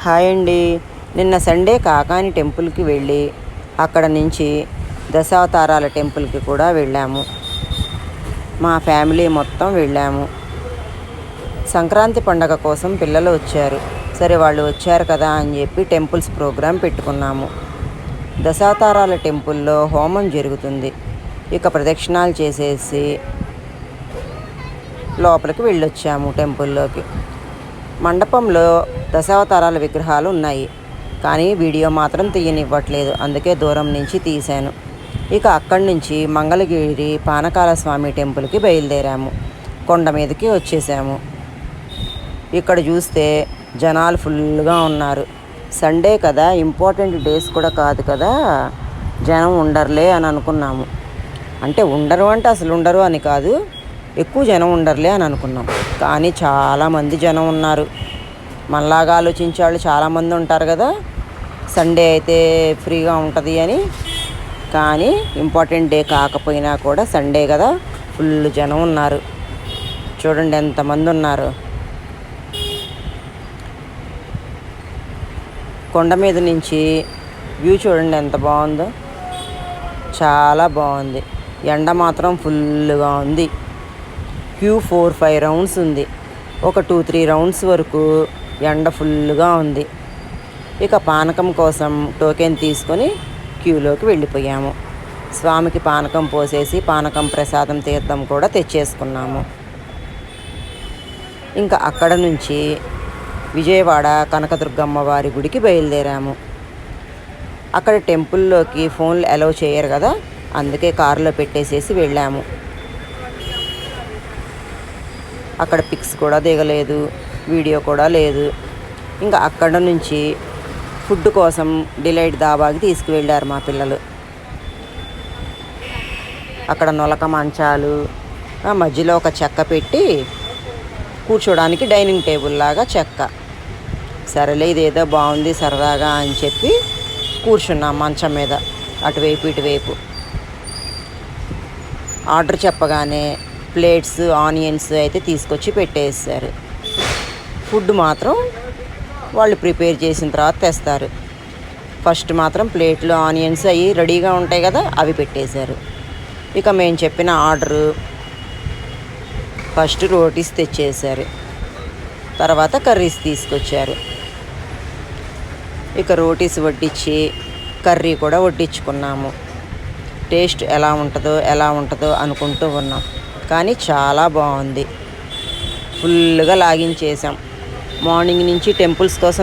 Hi అండి. నిన్న Sunday Kakani టెంపుల్కి వెళ్ళి అక్కడ నుంచి దశావతారాల టెంపుల్కి కూడా వెళ్ళాము. మా ఫ్యామిలీ మొత్తం వెళ్ళాము. సంక్రాంతి పండగ కోసం పిల్లలు వచ్చారు. సరే వాళ్ళు వచ్చారు కదా అని చెప్పి టెంపుల్స్ ప్రోగ్రాం పెట్టుకున్నాము. దశావతారాల టెంపుల్లో హోమం జరుగుతుంది. ఇక ప్రదక్షిణాలు చేసేసి లోపలికి వెళ్ళొచ్చాము టెంపుల్లోకి. మండపంలో దశావతారాల విగ్రహాలు ఉన్నాయి, కానీ వీడియో మాత్రం తీయనివ్వట్లేదు, అందుకే దూరం నుంచి తీశాను. ఇక అక్కడి నుంచి మంగళగిరి పానకాల స్వామి టెంపుల్కి బయలుదేరాము. కొండ మీదకి వచ్చేసాము. ఇక్కడ చూస్తే జనాలు ఫుల్గా ఉన్నారు. సండే కదా, ఇంపార్టెంట్ డేస్ కూడా కాదు కదా, జనం ఉండరులే అని అనుకున్నాము. అంటే ఉండరు అంటే అసలు ఉండరు అని కాదు, ఎక్కువ జనం ఉండరులే అని అనుకున్నాం. కానీ చాలామంది జనం ఉన్నారు. మనలాగా ఆలోచించే వాళ్ళు చాలామంది ఉంటారు కదా, సండే అయితే ఫ్రీగా ఉంటుంది అని. కానీ ఇంపార్టెంట్ డే కాకపోయినా కూడా సండే కదా, ఫుల్ జనం ఉన్నారు. చూడండి ఎంతమంది ఉన్నారు. కొండ మీద నుంచి వ్యూ చూడండి ఎంత బాగుందో, చాలా బాగుంది. ఎండ మాత్రం ఫుల్గా ఉంది. క్యూ 4-5 రౌండ్స్ ఉంది. ఒక 2-3 రౌండ్స్ వరకు ఎండ ఫుల్గా ఉంది. ఇక పానకం కోసం టోకెన్ తీసుకొని క్యూలోకి వెళ్ళిపోయాము. స్వామికి పానకం పోసేసి పానకం ప్రసాదం తీర్థం కూడా తెచ్చేసుకున్నాము. ఇంకా అక్కడ నుంచి విజయవాడ కనకదుర్గమ్మ వారి గుడికి బయలుదేరాము. అక్కడ టెంపుల్లోకి ఫోన్లు అలౌ చేయరు కదా, అందుకే కారులో పెట్టేసేసి వెళ్ళాము. అక్కడ పిక్స్ కూడా దిగలేదు, వీడియో కూడా లేదు. ఇంకా అక్కడ నుంచి ఫుడ్ కోసం డిలైట్ దాబాకి తీసుకువెళ్ళారు మా పిల్లలు. అక్కడ నొలక మంచాలు, మధ్యలో ఒక చెక్క పెట్టి కూర్చోడానికి డైనింగ్ టేబుల్ లాగా చెక్క. సరేలే ఇదేదో బాగుంది సరదాగా అని చెప్పి కూర్చున్నాం మంచం మీద, అటువైపు ఇటువైపు. ఆర్డర్ చెప్పగానే ప్లేట్స్ ఆనియన్స్ అయితే తీసుకొచ్చి పెట్టేస్తారు. ఫుడ్ మాత్రం వాళ్ళు ప్రిపేర్ చేసిన తర్వాత తెస్తారు. ఫస్ట్ మాత్రం ప్లేట్లు ఆనియన్స్ అవి రెడీగా ఉంటాయి కదా, అవి పెట్టేశారు. ఇక మేము చెప్పిన ఆర్డరు ఫస్ట్ రోటీస్ తెచ్చేసారు, తర్వాత కర్రీస్ తీసుకొచ్చారు. ఇక రోటీస్ వడ్డించి కర్రీ కూడా వడ్డించుకున్నాము. టేస్ట్ ఎలా ఉంటుందో అనుకుంటూ ఉన్నాం, కానీ చాలా బాగుంది. ఫుల్గా లాగించేసాం. మార్నింగ్ నుంచి టెంపుల్స్ కోసం